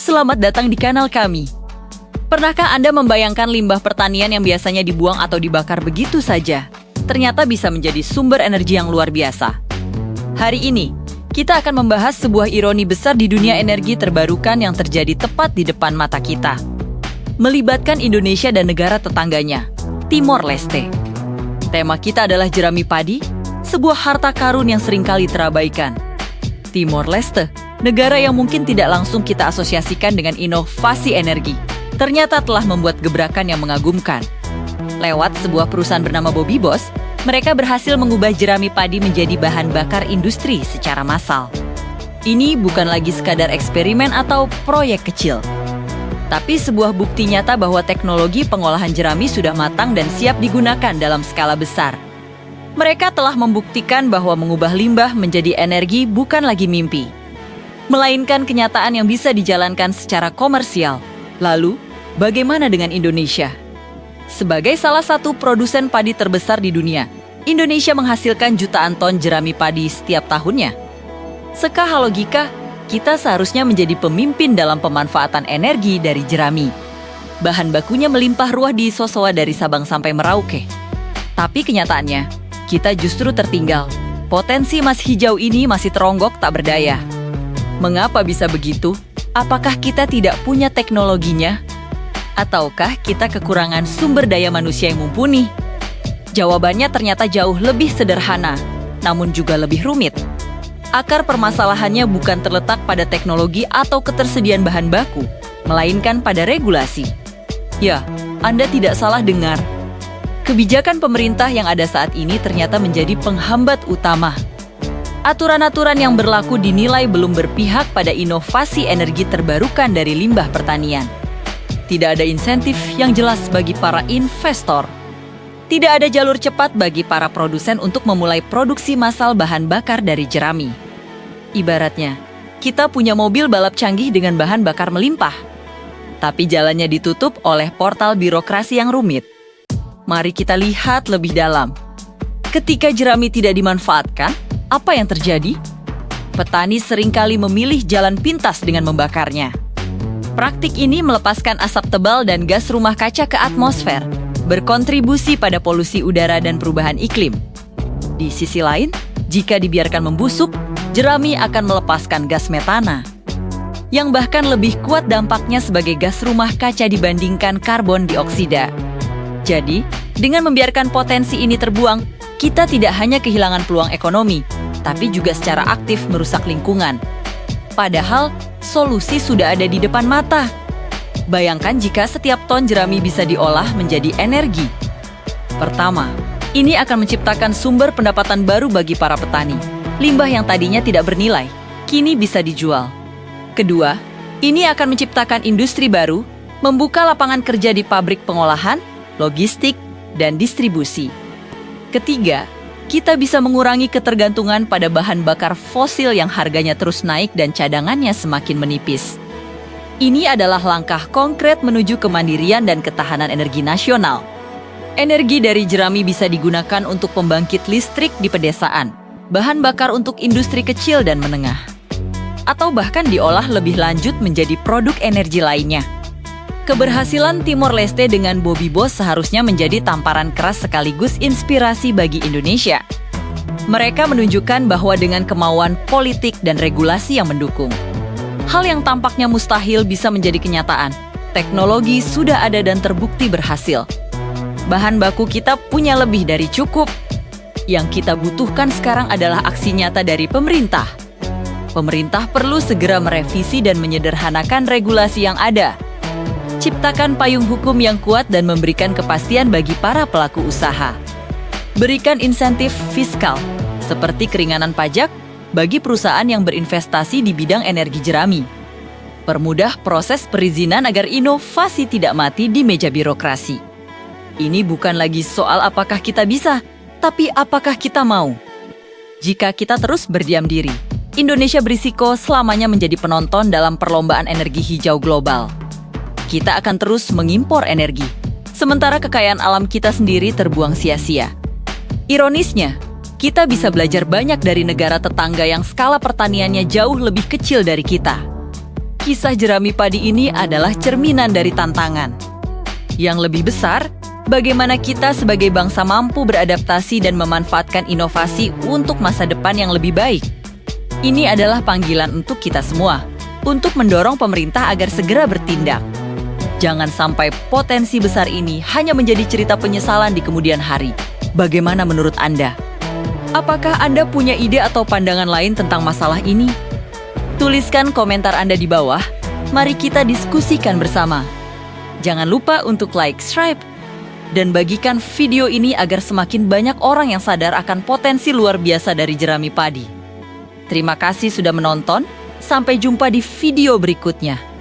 selamat datang di kanal kami. Pernahkah Anda membayangkan limbah pertanian yang biasanya dibuang atau dibakar begitu saja, ternyata bisa menjadi sumber energi yang luar biasa? Hari ini, kita akan membahas sebuah ironi besar di dunia energi terbarukan yang terjadi tepat di depan mata kita. Melibatkan Indonesia dan negara tetangganya, Timor Leste. Tema kita adalah jerami padi, sebuah harta karun yang seringkali terabaikan. Timor Leste, negara yang mungkin tidak langsung kita asosiasikan dengan inovasi energi, ternyata telah membuat gebrakan yang mengagumkan. Lewat sebuah perusahaan bernama Bobibos, mereka berhasil mengubah jerami padi menjadi bahan bakar industri secara massal. Ini bukan lagi sekadar eksperimen atau proyek kecil, tapi sebuah bukti nyata bahwa teknologi pengolahan jerami sudah matang dan siap digunakan dalam skala besar. Mereka telah membuktikan bahwa mengubah limbah menjadi energi bukan lagi mimpi, melainkan kenyataan yang bisa dijalankan secara komersial. Lalu, bagaimana dengan Indonesia? Sebagai salah satu produsen padi terbesar di dunia, Indonesia menghasilkan jutaan ton jerami padi setiap tahunnya. Sekah logika, kita seharusnya menjadi pemimpin dalam pemanfaatan energi dari jerami. Bahan bakunya melimpah ruah di Sosoa dari Sabang sampai Merauke. Tapi kenyataannya, kita justru tertinggal. Potensi emas hijau ini masih teronggok tak berdaya. Mengapa bisa begitu? Apakah kita tidak punya teknologinya? Ataukah kita kekurangan sumber daya manusia yang mumpuni? Jawabannya ternyata jauh lebih sederhana, namun juga lebih rumit. Akar permasalahannya bukan terletak pada teknologi atau ketersediaan bahan baku, melainkan pada regulasi. Ya, Anda tidak salah dengar. Kebijakan pemerintah yang ada saat ini ternyata menjadi penghambat utama. Aturan-aturan yang berlaku dinilai belum berpihak pada inovasi energi terbarukan dari limbah pertanian. Tidak ada insentif yang jelas bagi para investor. Tidak ada jalur cepat bagi para produsen untuk memulai produksi massal bahan bakar dari jerami. Ibaratnya, kita punya mobil balap canggih dengan bahan bakar melimpah, tapi jalannya ditutup oleh portal birokrasi yang rumit. Mari kita lihat lebih dalam. Ketika jerami tidak dimanfaatkan, apa yang terjadi? Petani seringkali memilih jalan pintas dengan membakarnya. Praktik ini melepaskan asap tebal dan gas rumah kaca ke atmosfer, berkontribusi pada polusi udara dan perubahan iklim. Di sisi lain, jika dibiarkan membusuk, jerami akan melepaskan gas metana, yang bahkan lebih kuat dampaknya sebagai gas rumah kaca dibandingkan karbon dioksida. Jadi, dengan membiarkan potensi ini terbuang, kita tidak hanya kehilangan peluang ekonomi, tapi juga secara aktif merusak lingkungan. Padahal, solusi sudah ada di depan mata. Bayangkan jika setiap ton jerami bisa diolah menjadi energi. Pertama, ini akan menciptakan sumber pendapatan baru bagi para petani. Limbah yang tadinya tidak bernilai, kini bisa dijual. Kedua, ini akan menciptakan industri baru, membuka lapangan kerja di pabrik pengolahan, logistik, dan distribusi. Ketiga, kita bisa mengurangi ketergantungan pada bahan bakar fosil yang harganya terus naik dan cadangannya semakin menipis. Ini adalah langkah konkret menuju kemandirian dan ketahanan energi nasional. Energi dari jerami bisa digunakan untuk pembangkit listrik di pedesaan, bahan bakar untuk industri kecil dan menengah, atau bahkan diolah lebih lanjut menjadi produk energi lainnya. Keberhasilan Timor Leste dengan Bobibos seharusnya menjadi tamparan keras sekaligus inspirasi bagi Indonesia. Mereka menunjukkan bahwa dengan kemauan politik dan regulasi yang mendukung, hal yang tampaknya mustahil bisa menjadi kenyataan. Teknologi sudah ada dan terbukti berhasil. Bahan baku kita punya lebih dari cukup. Yang kita butuhkan sekarang adalah aksi nyata dari pemerintah. Pemerintah perlu segera merevisi dan menyederhanakan regulasi yang ada. Ciptakan payung hukum yang kuat dan memberikan kepastian bagi para pelaku usaha. Berikan insentif fiskal, seperti keringanan pajak, bagi perusahaan yang berinvestasi di bidang energi jerami. Permudah proses perizinan agar inovasi tidak mati di meja birokrasi. Ini bukan lagi soal apakah kita bisa, tapi apakah kita mau. Jika kita terus berdiam diri, Indonesia berisiko selamanya menjadi penonton dalam perlombaan energi hijau global. Kita akan terus mengimpor energi, sementara kekayaan alam kita sendiri terbuang sia-sia. Ironisnya, kita bisa belajar banyak dari negara tetangga yang skala pertaniannya jauh lebih kecil dari kita. Kisah jerami padi ini adalah cerminan dari tantangan. Yang lebih besar, bagaimana kita sebagai bangsa mampu beradaptasi dan memanfaatkan inovasi untuk masa depan yang lebih baik. Ini adalah panggilan untuk kita semua, untuk mendorong pemerintah agar segera bertindak. Jangan sampai potensi besar ini hanya menjadi cerita penyesalan di kemudian hari. Bagaimana menurut Anda? Apakah Anda punya ide atau pandangan lain tentang masalah ini? Tuliskan komentar Anda di bawah. Mari kita diskusikan bersama. Jangan lupa untuk like, subscribe, dan bagikan video ini agar semakin banyak orang yang sadar akan potensi luar biasa dari jerami padi. Terima kasih sudah menonton. Sampai jumpa di video berikutnya.